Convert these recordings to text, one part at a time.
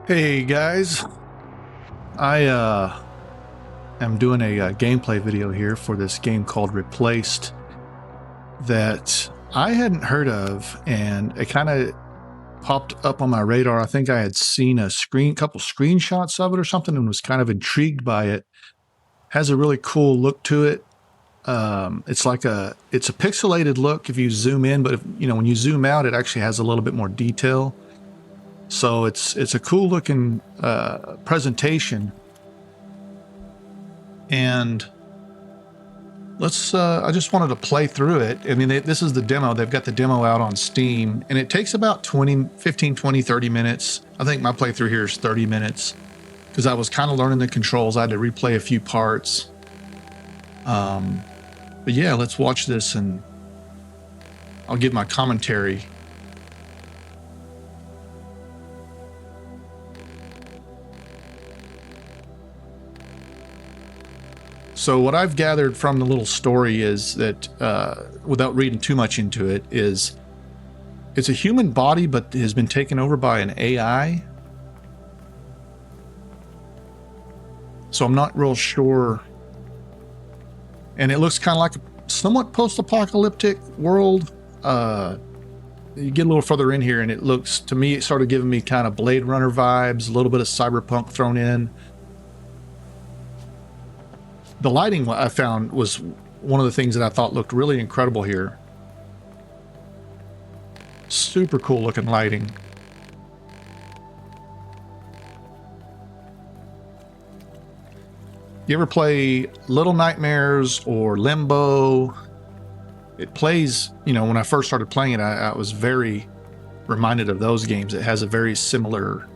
Hey guys, I am doing a gameplay video here for this game called Replaced that I hadn't heard of, and it kind of popped up on my radar. I think I had seen a couple screenshots of it or something, and was kind of intrigued by it. Has a really cool look to it. It's a pixelated look if you zoom in, but when you zoom out, it actually has a little bit more detail. So it's a cool looking presentation, and I just wanted to play through it. I mean, this is the demo. They've got the demo out on Steam, and it takes about 15, 20, 30 minutes. I think my playthrough here is 30 minutes because I was kind of learning the controls. I had to replay a few parts. But yeah, let's watch this and I'll give my commentary. So what I've gathered from the little story is that, without reading too much into it, is it's a human body but has been taken over by an AI. So I'm not real sure. And it looks kind of like a somewhat post-apocalyptic world. You get a little further in here and it looks, to me, it started giving me kind of Blade Runner vibes, a little bit of Cyberpunk thrown in. The lighting I found was one of the things that I thought looked really incredible here. Super cool looking lighting. You ever play Little Nightmares or Limbo? It plays, when I first started playing it, I was very reminded of those games. It has a very similar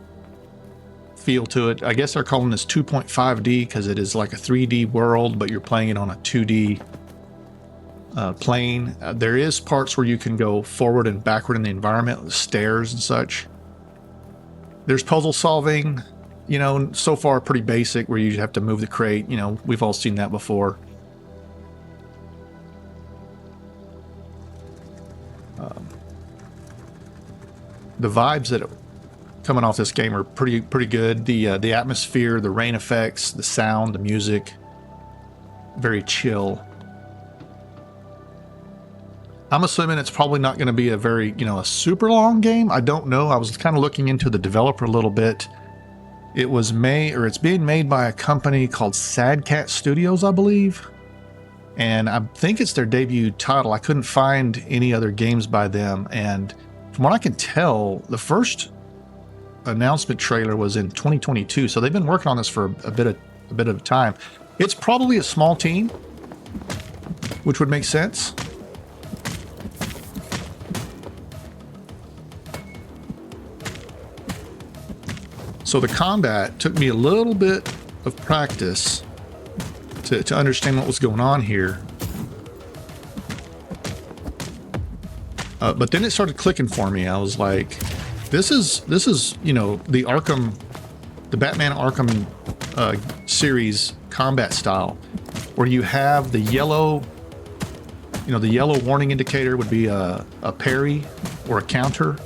feel to it. I guess they're calling this 2.5D because it is like a 3D world, but you're playing it on a 2D plane. There is parts where you can go forward and backward in the environment with stairs and such. There's puzzle solving, so far pretty basic, where you have to move the crate. We've all seen that before. The vibes that coming off this game are pretty good. The atmosphere, the rain effects, the sound, the music, very chill. I'm assuming it's probably not going to be a very, a super long game. I don't know. I was kind of looking into the developer a little bit. It's being made by a company called Sad Cat Studios, I believe. And I think it's their debut title. I couldn't find any other games by them. And from what I can tell, the first announcement trailer was in 2022. So they've been working on this for a bit of time. It's probably a small team, which would make sense. So the combat took me a little bit of practice to understand what was going on here. But then it started clicking for me. I was like, this is the Arkham, the Batman Arkham series combat style, where you have the yellow, the yellow warning indicator would be a parry or a counter.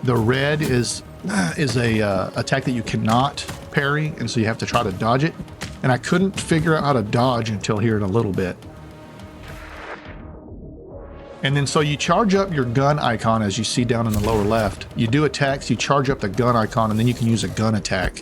The red is a attack that you cannot parry, and so you have to try to dodge it. And I couldn't figure out how to dodge until here in a little bit. And then so you charge up your gun icon, as you see down in the lower left. You do attacks, you charge up the gun icon, and then you can use a gun attack.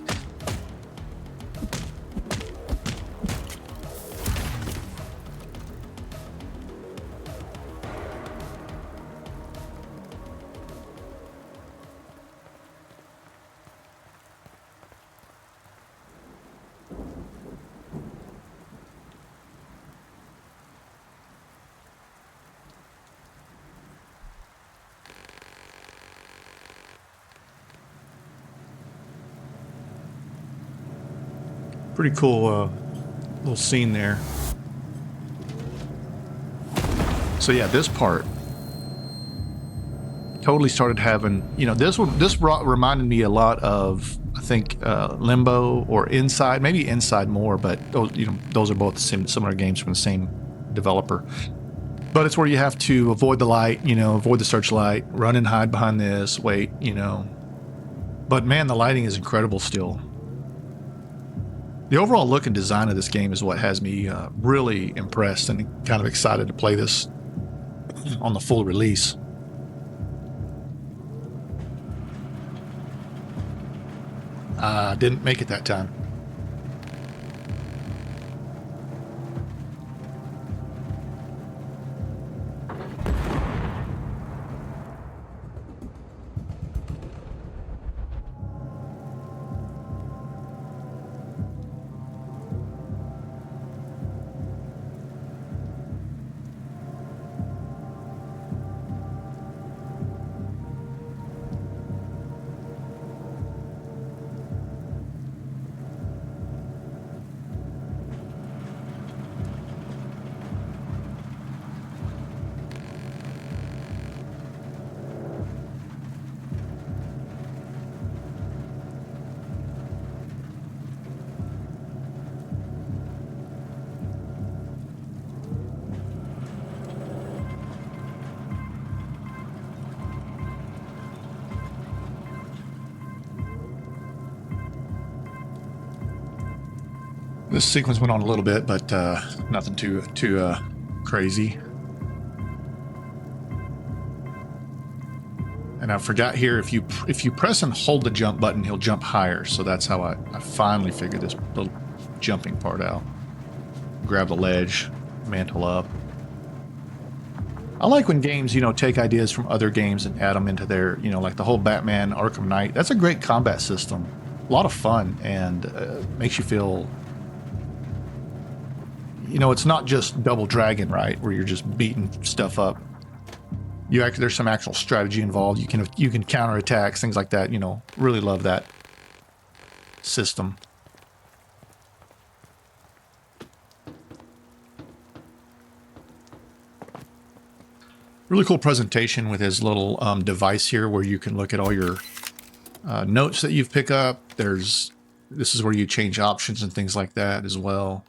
Pretty cool little scene there. So yeah, this part totally started having, reminded me a lot of, I think, Limbo or Inside, maybe Inside more, but those are both the same, similar games from the same developer. But it's where you have to avoid the light, avoid the searchlight, run and hide behind this, wait, But man, the lighting is incredible still. The overall look and design of this game is what has me really impressed and kind of excited to play this on the full release. Didn't make it that time. This sequence went on a little bit, but nothing too crazy. And I forgot here, if you press and hold the jump button, he'll jump higher. So that's how I finally figured this little jumping part out. Grab the ledge, mantle up. I like when games, you know, take ideas from other games and add them into their, you know, like the whole Batman Arkham Knight. That's a great combat system. A lot of fun, and makes you feel, you know, it's not just Double Dragon, right, where you're just beating stuff up. There's some actual strategy involved. You can counter attacks, things like that. You know, really love that system. Really cool presentation with his little device here, where you can look at all your notes that you've picked up. This is where you change options and things like that as well.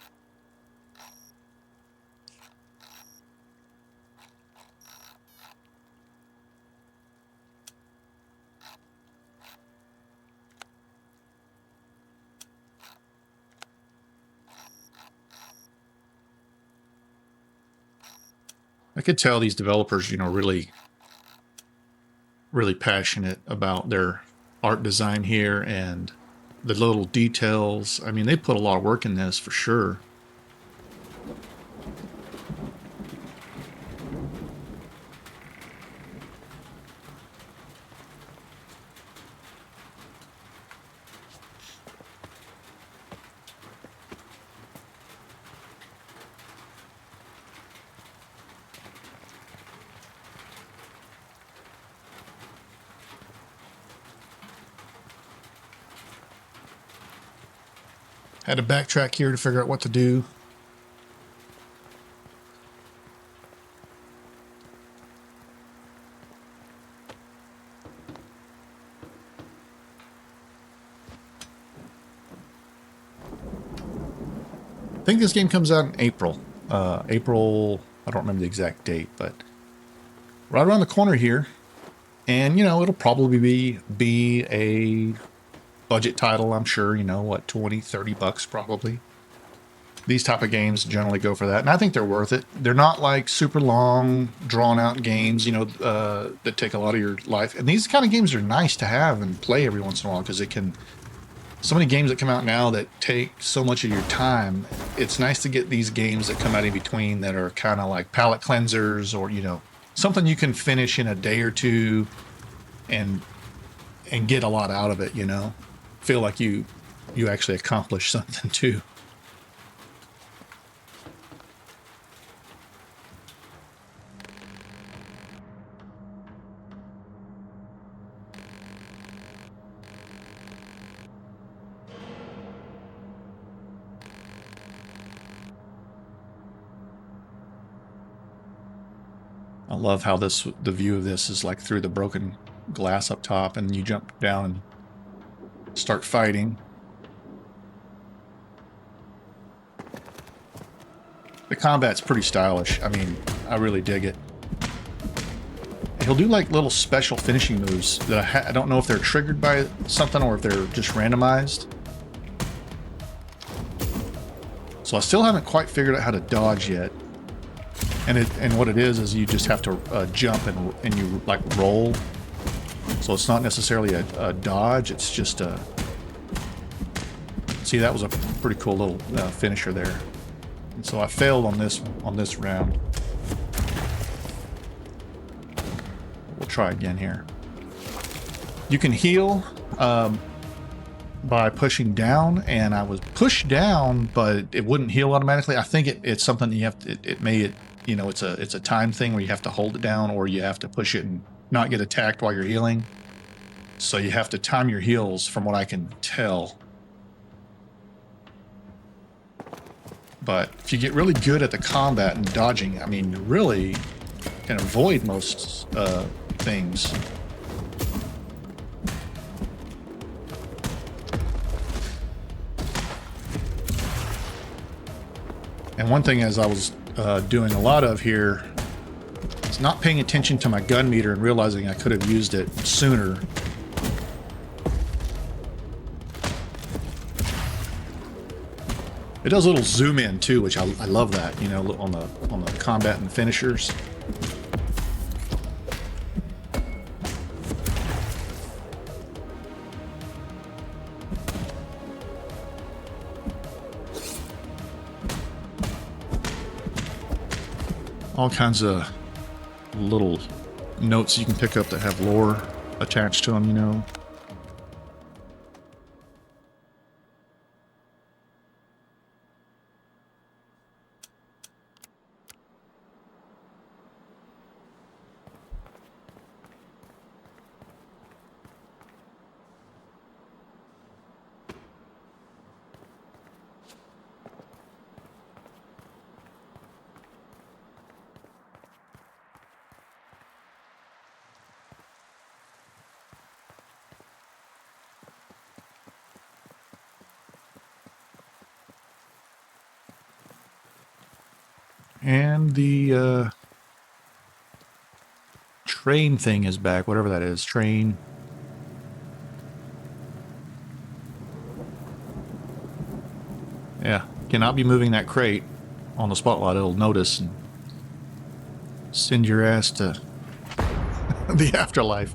I could tell these developers, you know, really passionate about their art design here and the little details. I mean, they put a lot of work in this for sure. Had to backtrack here to figure out what to do. I think this game comes out in April. April, I don't remember the exact date, but right around the corner here. And, you know, it'll probably be a budget title, I'm sure, you know, what, 20, 30 bucks probably. These type of games generally go for that, and I think they're worth it. They're not like super long, drawn-out games, you know, that take a lot of your life. And these kind of games are nice to have and play every once in a while, because it can... So many games that come out now that take so much of your time, it's nice to get these games that come out in between that are kind of like palate cleansers, or, you know, something you can finish in a day or two and get a lot out of it, you know? Feel like you actually accomplished something too. I love how the view of this is like through the broken glass up top, and you jump down and start fighting. The combat's pretty stylish. I mean, I really dig it. he'll do like little special finishing moves that I don't know if they're triggered by something or if they're just randomized. So I still haven't quite figured out how to dodge yet. And what it is you just have to jump and you like roll. So it's not necessarily a dodge, it's just a... See, that was a pretty cool little finisher there. And so I failed on this round. We'll try again here. You can heal by pushing down, and I was pushed down, but it wouldn't heal automatically. I think it's something you have to, you know, it's a time thing where you have to hold it down or you have to push it and not get attacked while you're healing. So you have to time your heals from what I can tell. But if you get really good at the combat and dodging, I mean, you really can avoid most things. And one thing as I was doing a lot of here is not paying attention to my gun meter and realizing I could have used it sooner. It does a little zoom in too, which I love that, you know, on the combat and finishers. All kinds of little notes you can pick up that have lore attached to them, you know. And the train thing is back, whatever that is. Train. Yeah, cannot be moving that crate on the spotlight. It'll notice and send your ass to the afterlife.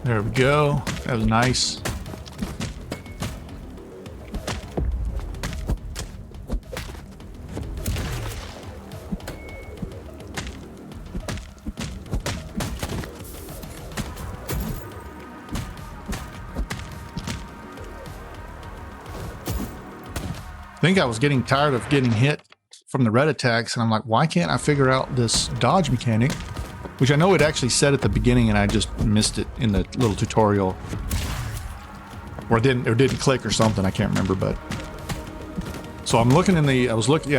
There we go. That was nice. I think I was getting tired of getting hit from the red attacks, and I'm like, why can't I figure out this dodge mechanic? Which I know it actually said at the beginning, and I just missed it in the little tutorial. Or it didn't click or something, I can't remember, but... So I'm looking in the...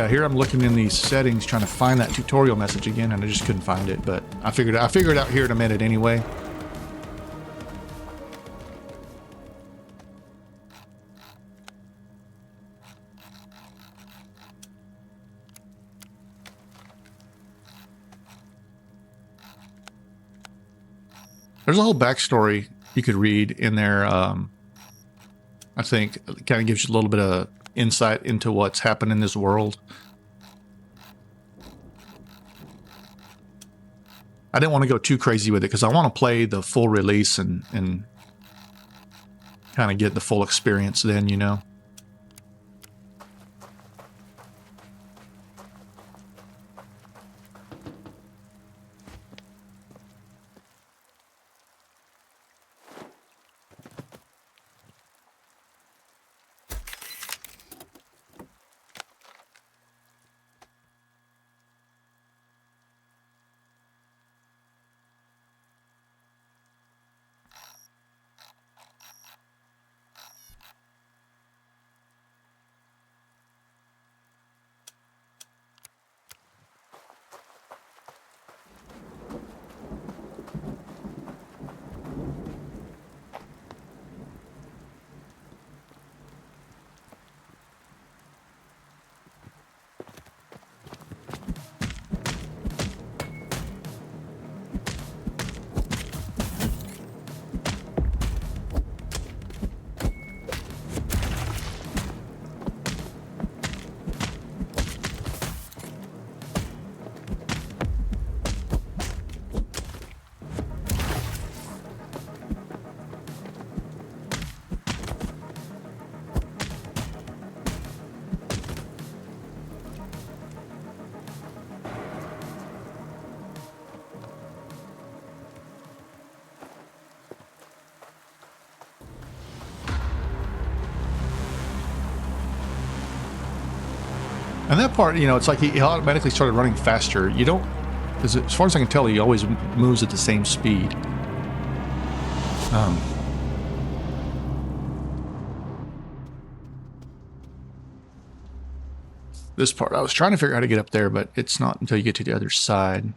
here I'm looking in the settings trying to find that tutorial message again, and I just couldn't find it, but I figured it out here in a minute anyway. There's a whole backstory you could read in there. I think it kind of gives you a little bit of insight into what's happened in this world. I didn't want to go too crazy with it because I want to play the full release and kind of get the full experience then, you know. And that part, you know, it's like he automatically started running faster. You don't, as far as I can tell, he always moves at the same speed. This part, I was trying to figure out how to get up there, but it's not until you get to the other side.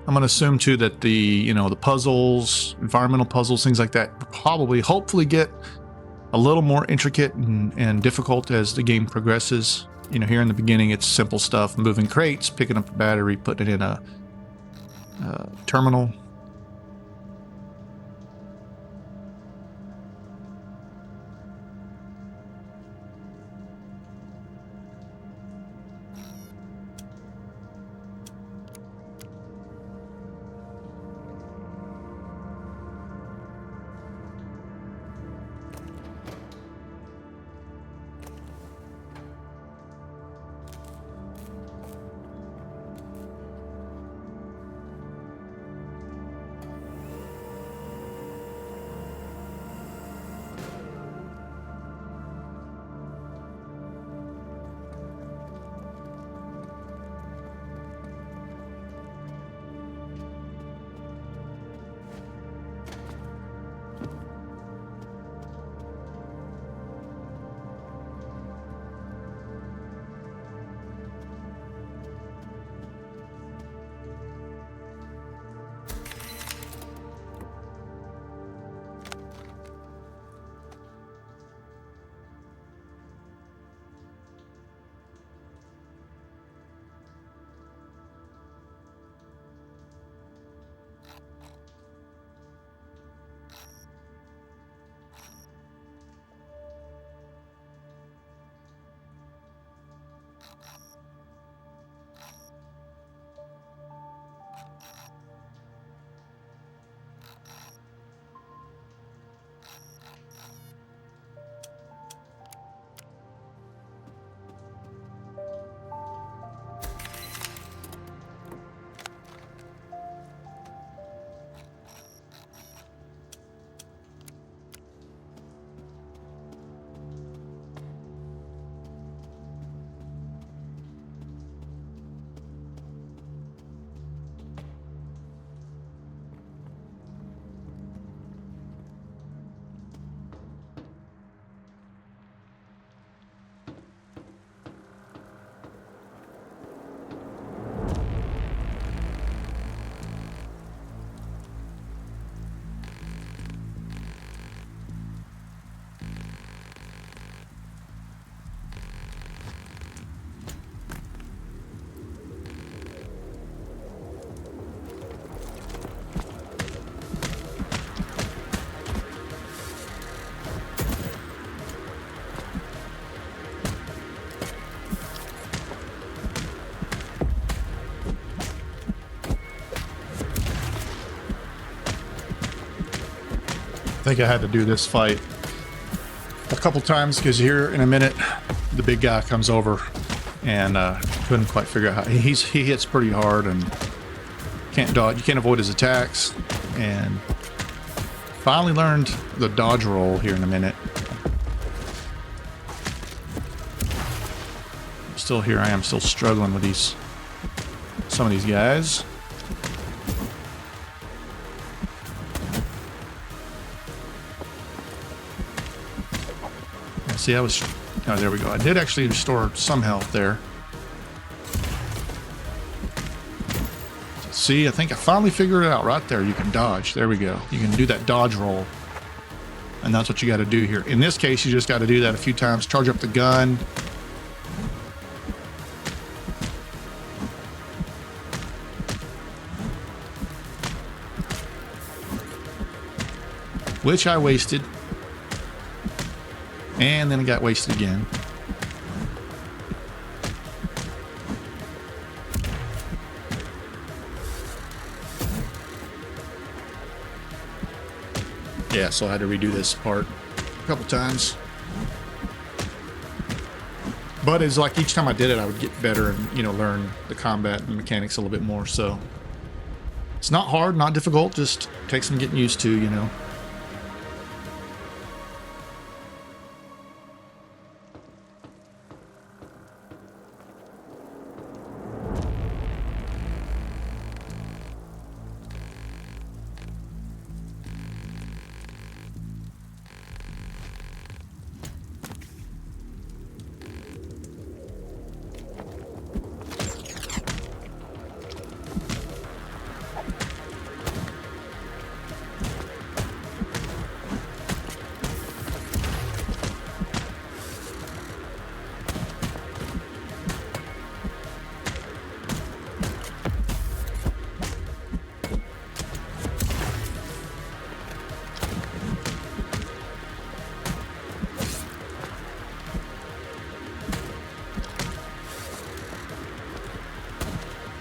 I'm going to assume too that the, you know, the puzzles, environmental puzzles, things like that, probably, hopefully get a little more intricate and difficult as the game progresses. You know, here in the beginning, it's simple stuff, moving crates, picking up a battery, putting it in a terminal. think I had to do this fight a couple times because here in a minute the big guy comes over and couldn't quite figure out how he hits pretty hard and can't dodge. You can't avoid his attacks, and finally learned the dodge roll here in a minute. Still here I am, still struggling with some of these guys. See, oh, there we go. I did actually restore some health there. See, I think I finally figured it out right there. You can dodge. There we go. You can do that dodge roll. And that's what you got to do here. In this case, you just got to do that a few times. Charge up the gun. Which I wasted. And then it got wasted again. Yeah, so I had to redo this part a couple times. But it's like each time I did it, I would get better and, you know, learn the combat and mechanics a little bit more. So it's not hard, not difficult, just takes some getting used to, you know.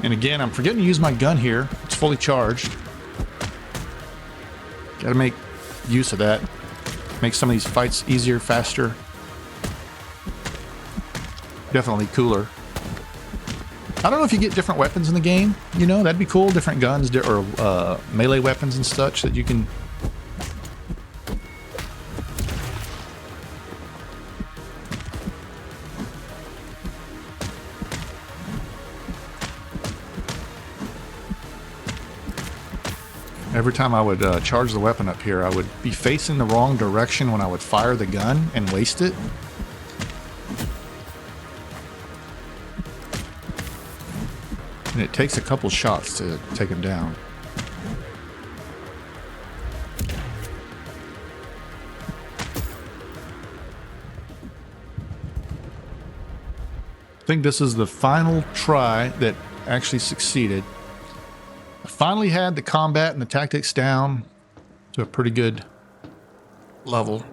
And again, I'm forgetting to use my gun here. It's fully charged. Gotta make use of that. Make some of these fights easier, faster. Definitely cooler. I don't know if you get different weapons in the game. You know, that'd be cool. Different guns or melee weapons and such that you can... Every time I would charge the weapon up here, I would be facing the wrong direction when I would fire the gun and waste it. And it takes a couple shots to take him down. I think this is the final try that actually succeeded. I finally had the combat and the tactics down to a pretty good level.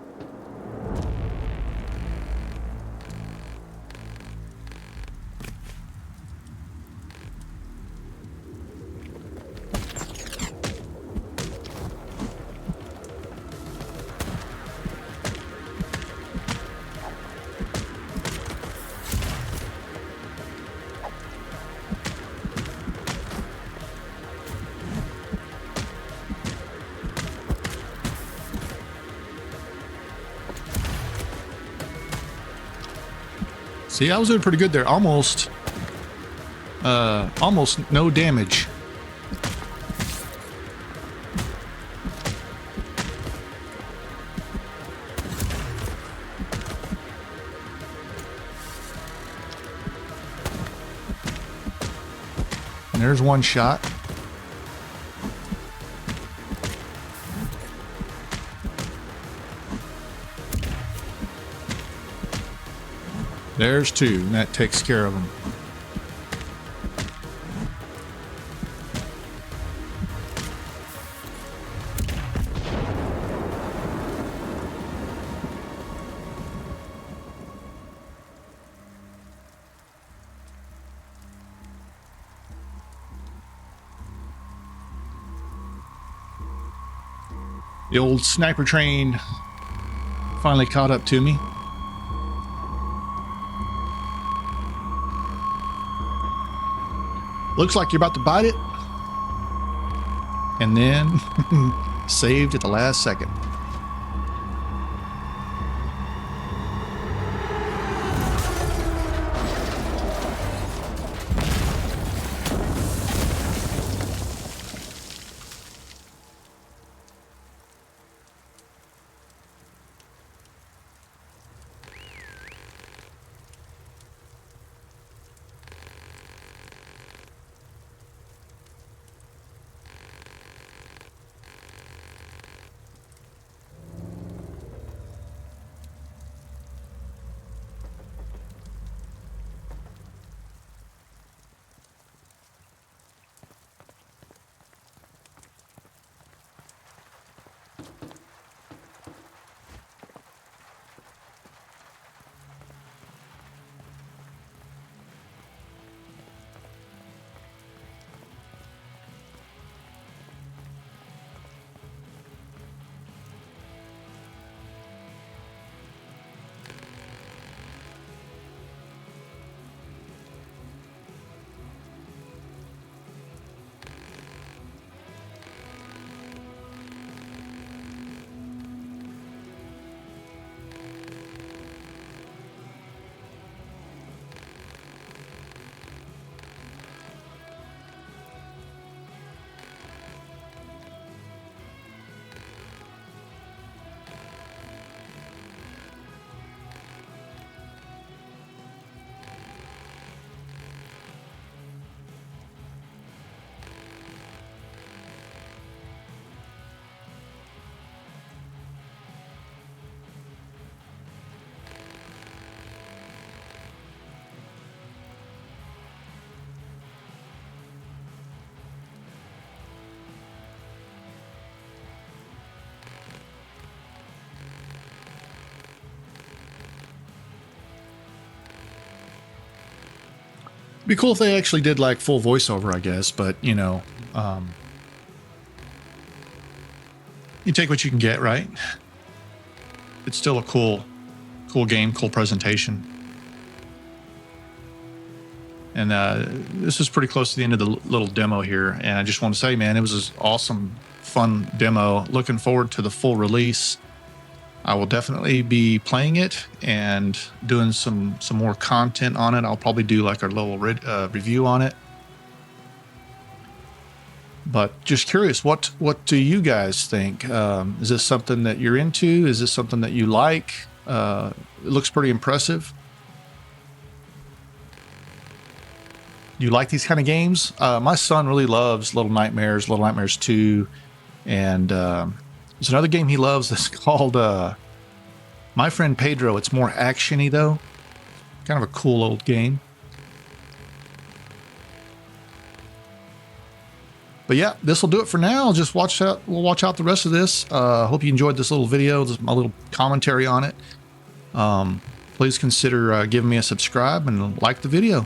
See, I was doing pretty good there. Almost no damage. And there's one shot. There's two, and that takes care of them. The old sniper train finally caught up to me. Looks like you're about to bite it. And then saved at the last second. Be cool if they actually did like full voiceover, I guess, but you know, you take what you can get, right? It's still a cool game, cool presentation. And this is pretty close to the end of the little demo here. And I just want to say, man, it was an awesome, fun demo. Looking forward to the full release. I will definitely be playing it and doing some more content on it. I'll probably do like a little review on it. But just curious, what do you guys think? Is this something that you're into? Is this something that you like? It looks pretty impressive. You like these kind of games? My son really loves Little Nightmares 2, and there's another game he loves that's called My Friend Pedro. It's more action-y though. Kind of a cool old game. But yeah, this will do it for now. Just watch out. We'll watch out the rest of this. Hope you enjoyed this little video, my little commentary on it. Please consider giving me a subscribe and like the video.